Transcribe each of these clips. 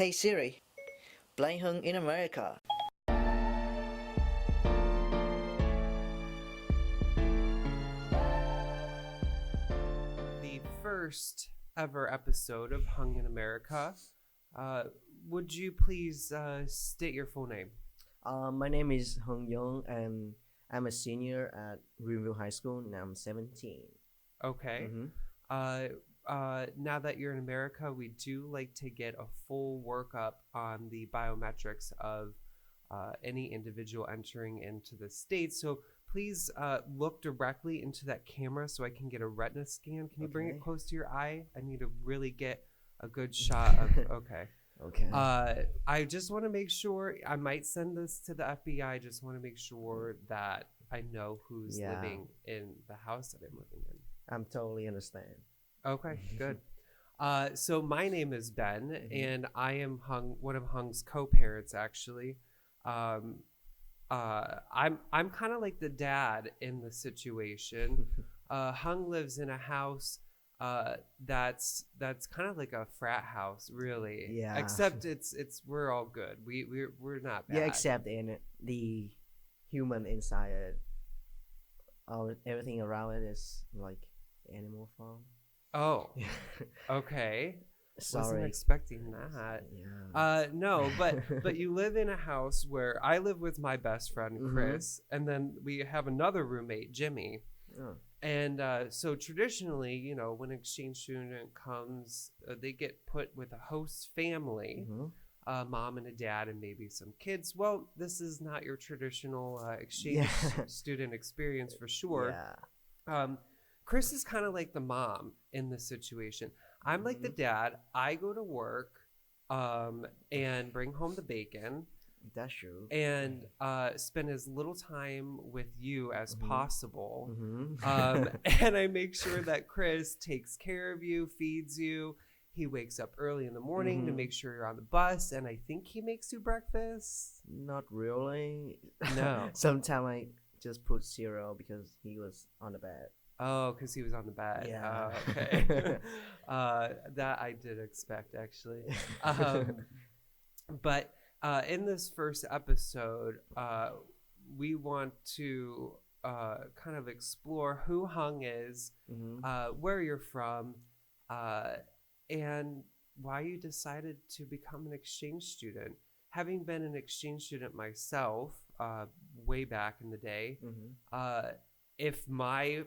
Hey Siri, play Hung in America. The first ever episode of Hung in America. Uh, would you please state your full name? My name is Hung Duong, and I'm a senior at Greenville High School, and I'm 17. Okay. Mm-hmm. Now that you're in America, we do like to get a full workup on the biometrics of any individual entering into the States. So please look directly into that camera so I can get a retina scan. Can you bring it Okay. close to your eye? I need to really get a good shot of, okay. Okay. I just want to make sure, I might send this to the FBI. I just want to make sure that I know who's living in the house that I'm living in. I'm totally understand. Okay, good. So my name is Ben, and I am one of Hung's co-parents, actually. I'm kind of like the dad in the situation. Hung lives in a house that's kind of like a frat house, really. Yeah. Except we're all good. We're not bad. Yeah, except in the human inside it, everything around it is like Animal Farm. Oh, okay. Wasn't Sorry. expecting that. Yeah. No, but you live in a house where I live with my best friend Chris, and then we have another roommate, Jimmy. Oh. And so traditionally, you know, when an exchange student comes, they get put with a host family, a mom and a dad, and maybe some kids. Well, this is not your traditional exchange student experience for sure. Yeah. Chris is kind of like the mom in this situation. I'm like the dad. I go to work and bring home the bacon. That's true. And spend as little time with you as possible. Mm-hmm. And I make sure that Chris takes care of you, feeds you. He wakes up early in the morning to make sure you're on the bus. And I think he makes you breakfast. Not really. No. Sometimes I just put cereal because he was on the bed. Oh, because he was on the bed. Yeah. Okay. That I did expect, actually. But in this first episode, we want to kind of explore who Hung is, where you're from, and why you decided to become an exchange student. Having been an exchange student myself way back in the day, if my,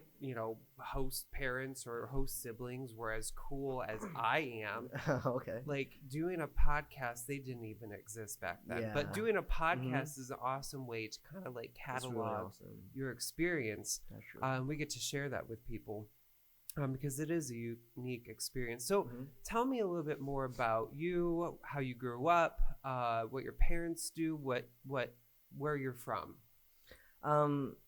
host parents or host siblings were as cool as I am, Okay. like doing a podcast, they didn't even exist back then. Yeah. But doing a podcast is an awesome way to kind of like That's catalog really awesome. your experience. That's true. We get to share that with people because it is a unique experience. So tell me a little bit more about you, how you grew up, what your parents do, where you're from.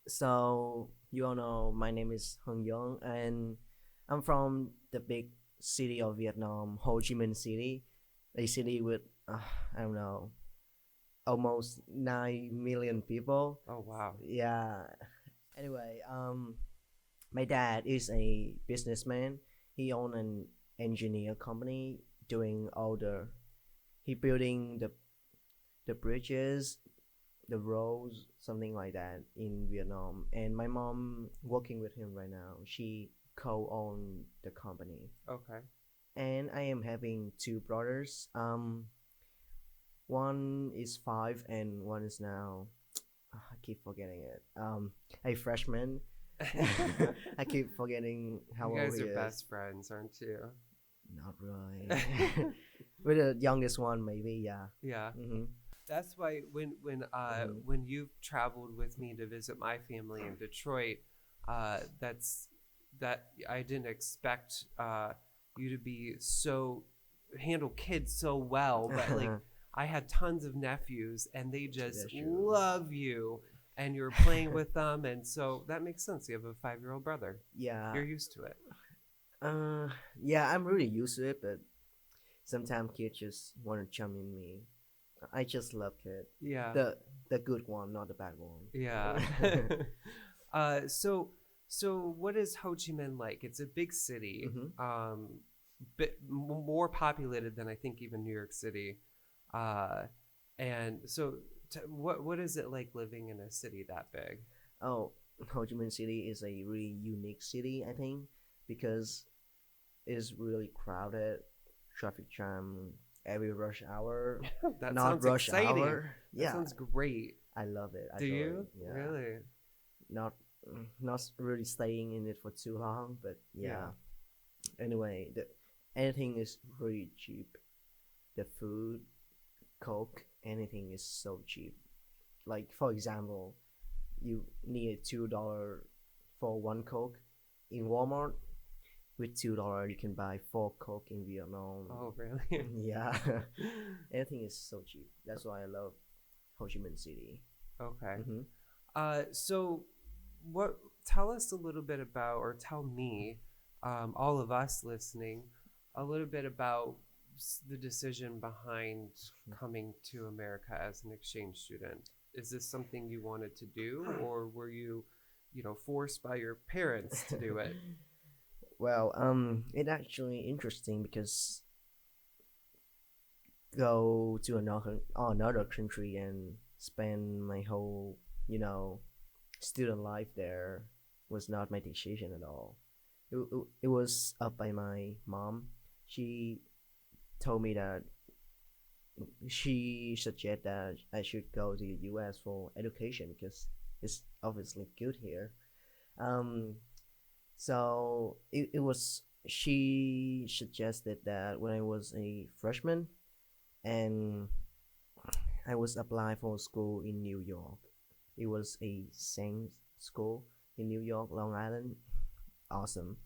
So you all know my name is Hung Duong, and I'm from the big city of Vietnam, Ho Chi Minh City, a city with I don't know, almost 9 million people. Oh wow. Yeah. Anyway, my dad is a businessman. He owns an engineer company doing he building the bridges, the roads, something like that in Vietnam. And my mom working with him right now. She co-own the company. Okay. And I am having two brothers. One is 5 and one is now I keep forgetting it. A freshman. I keep forgetting how you old guys he are is. best friends, aren't you? Not really. With the youngest one, maybe. Yeah. Yeah. Mm-hmm. That's why when you've traveled with me to visit my family in Detroit, that I didn't expect you to be handle kids so well, but like I had tons of nephews and they just love you and you're playing with them, and so that makes sense. You have a 5-year-old brother. Yeah. You're used to it. Yeah, I'm really used to it, but sometimes kids just want to chum in me. I just love kids. Yeah. The good one, not the bad one. Yeah. So what is Ho Chi Minh like? It's a big city, bit more populated than I think even New York City. Uh, and so, what is it like living in a city that big? Oh, Ho Chi Minh City is a really unique city, I think, because it's really crowded, traffic jam every rush hour. That Not sounds rush exciting. hour. That Yeah, sounds great. I love it. Do Actually, you yeah. really? Not not really staying in it for too long, but yeah. Anyway, the anything is really cheap. The food, Coke, anything is so cheap. Like for example, you need $2 for one Coke in Walmart. With $2, you can buy four Coke in Vietnam. Oh, really? Yeah, everything is so cheap. That's why I love Ho Chi Minh City. Okay. Hmm. So what? Tell us a little bit about, or tell me, all of us listening, a little bit about the decision behind coming to America as an exchange student. Is this something you wanted to do, or were you, forced by your parents to do it? Well, it's actually interesting because go to another country and spend my whole student life there was not my decision at all. It was up by my mom. She told me that she suggested that I should go to the US for education because it's obviously good here. Um, so it was she suggested that when I was a freshman and I was applying for school in New York. It was a Saint school in New York, Long Island. Awesome.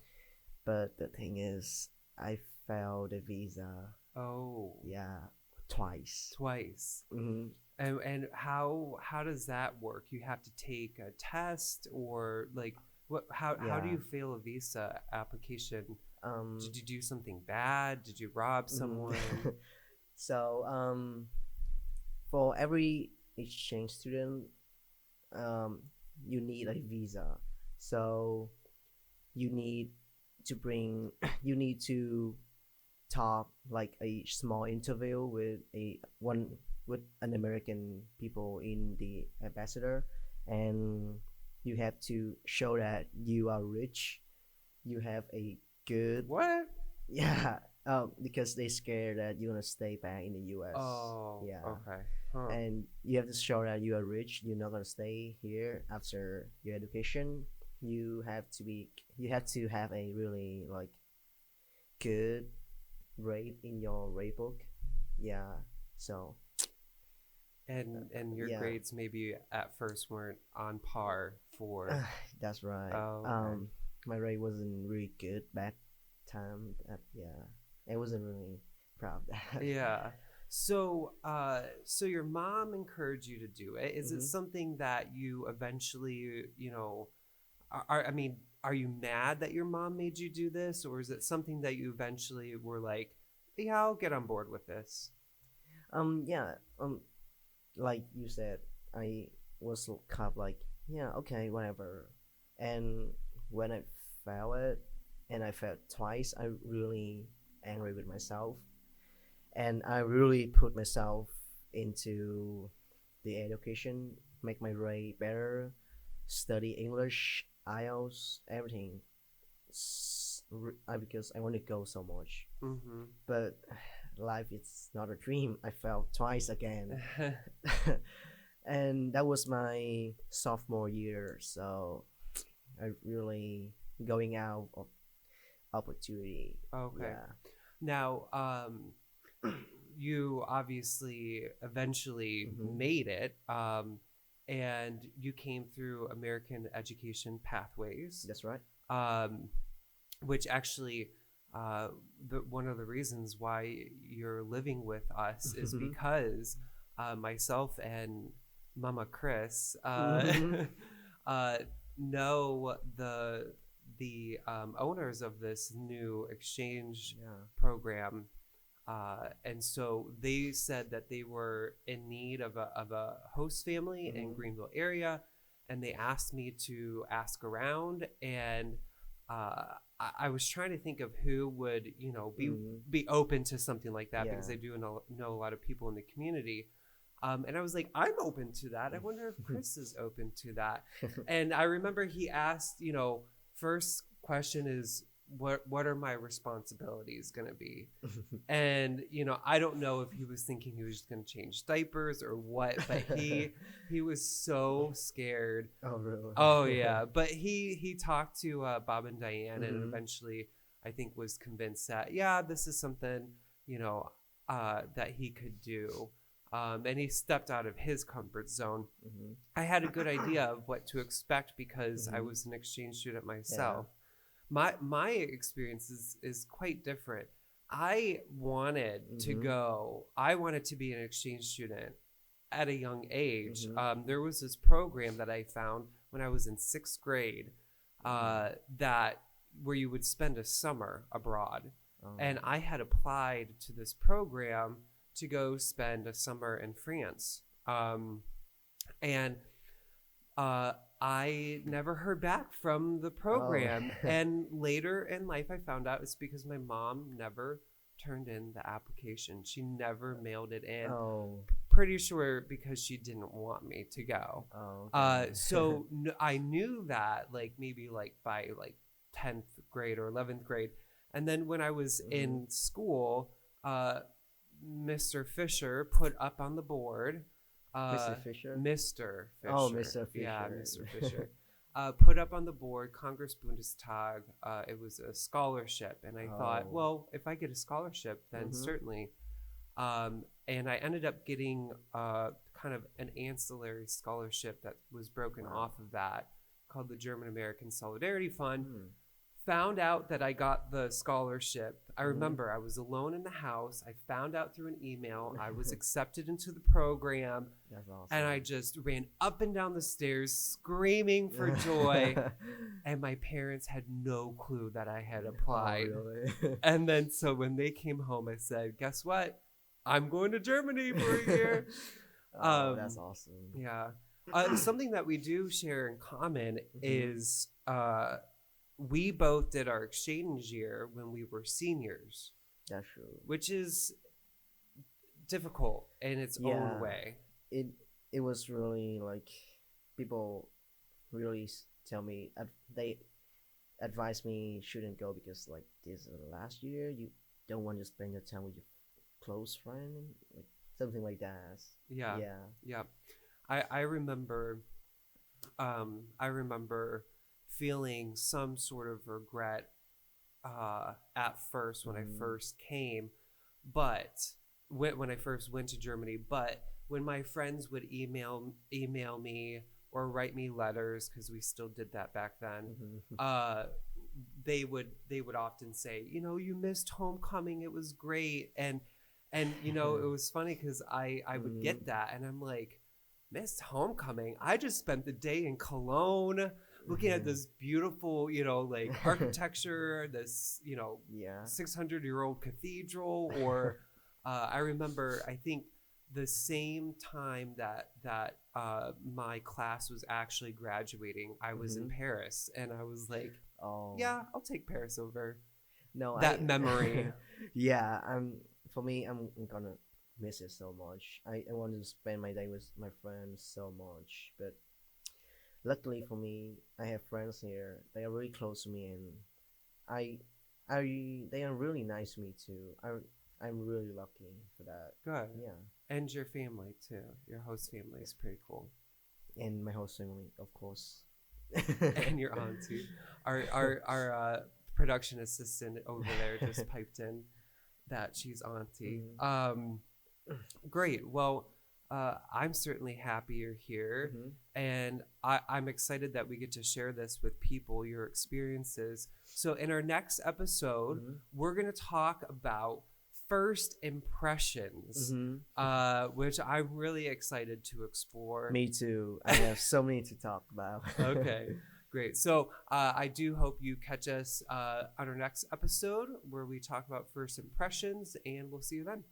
But the thing is, I failed the visa. Oh, Yeah, twice. twice. Hmm. And how does that work? You have to take a test, or like what? How do Yeah. you fail a visa application? Um. Did you do something bad? Did you rob Mhm. someone? So for every exchange student, um, you need a visa. So you need to bring you need to talk like a small interview with an American people in the ambassador, and you have to show that you are rich, you have a good What? yeah because they scared that you're gonna stay back in the US. Oh, Yeah, okay. Huh. and you have to show that you are rich, you're not gonna stay here after your education. You have to have a really like good rate in your rate book. Yeah, so And your yeah. grades maybe at first weren't on par for. That's right. Oh, okay. My rate wasn't really good back time. Yeah, I wasn't really proud of that. Yeah. So your mom encouraged you to do it. Is it Hmm. something that you eventually, I mean, are you mad that your mom made you do this, or is it something that you eventually were like, yeah, I'll get on board with this? Yeah. Like you said, I was kind of like, yeah, okay, whatever. And when I failed it, and I failed twice, I really angry with myself, and I really put myself into the education, make my rate better, study English, IELTS, everything. Because I want to go so much, Mm-hmm. but life is not a dream. I failed twice again, and that was my sophomore year. So I really going out of opportunity. Okay. Yeah. Now, you obviously eventually Hmm. made it, and you came through American Education Pathways, That's right. um, which actually, one of the reasons why you're living with us is Hmm. because myself and Mama Chris Hmm. uh, know the owners of this new exchange Yeah. program, and so they said that they were in need of a host family in Hmm. Greenville area, and they asked me to ask around, and uh, I was trying to think of who would, you know, Mhm. be open to something like that because Yeah. I do know a lot of people in the community. And I was like, I'm open to that. I wonder if Chris is open to that. And I remember he asked, you know, first question is, what are my responsibilities going to be? And, you know, I don't know if he was thinking he was just going to change diapers or what, but he was so scared. Oh, really? Oh yeah, but he talked to Bob and Diane, and Mhm. eventually I think was convinced that yeah, this is something, you know, that he could do, and he stepped out of his comfort zone. Mhm. I had a good idea of what to expect because I Mhm. was an exchange student myself. My experience is quite different. I wanted to Mhm. go. I wanted to be an exchange student at a young age. Mhm. There was this program that I found when I was in sixth grade, that where you would spend a summer abroad, Oh. and I had applied to this program to go spend a summer in France, and I never heard back from the program. Oh. And later in life, I found out it's because my mom never turned in the application. She never mailed it in. Oh. Pretty sure because she didn't want me to go. Oh. Okay. So I knew that like maybe like by like 10th grade or 11th grade. And then when I was in school, Mr. Fisher put up on the board, Mr. Fisher? Mr. Fisher. Oh, Mr. Yeah, Fisher. Mr. Fisher. Put up on the board, Congress Bundestag. It was a scholarship. And I thought, Oh. well, if I get a scholarship, then Mhm. certainly. And I ended up getting kind of an ancillary scholarship that was broken Wow. off of that called the German American Solidarity Fund. Hmm. Found out that I got the scholarship. I Mhm. remember I was alone in the house. I found out through an email I was accepted into the program, That's awesome. and I just ran up and down the stairs screaming for joy. And my parents had no clue that I had applied. Oh, really? And then so when they came home, I said, guess what? I'm going to Germany for a year. Oh, that's awesome. Yeah. Something that we do share in common is we both did our exchange year when we were seniors, That's true. which is difficult in its Yeah. own way. It was really like people really tell me they advise me shouldn't go because like this is the last year you don't want to spend your time with your close friend, like something like that. Yeah. Yeah. Yeah. I remember feeling some sort of regret at first when I first came, but when I first went to Germany, but when my friends would email me or write me letters, because we still did that back then, they would often say, you know, you missed homecoming, it was great. And you know, it was funny because I would get that, and I'm like, missed homecoming? I just spent the day in Cologne looking at this beautiful, you know, like architecture, this, you know, Yeah. 600-year-old cathedral. Or I remember, I think the same time that my class was actually graduating, I was in Paris, and I was like, Oh. yeah, I'll take Paris over No. that memory. Yeah. For me, I'm gonna miss it so much. I want to spend my day with my friends so much, but luckily for me, I have friends here. They are really close to me, and they are really nice to me too. I'm really lucky for that. Good. Yeah, And your family too. Your host family is pretty cool. and my whole family, of course. And your auntie. Our production assistant over there just piped in that she's auntie. Great. Well, I'm certainly happy you're here, and I'm excited that we get to share this with people, your experiences. So in our next episode, we're going to talk about first impressions, which I'm really excited to explore. Me too. I have so many to talk about. Okay, great. So I do hope you catch us on our next episode where we talk about first impressions, and we'll see you then.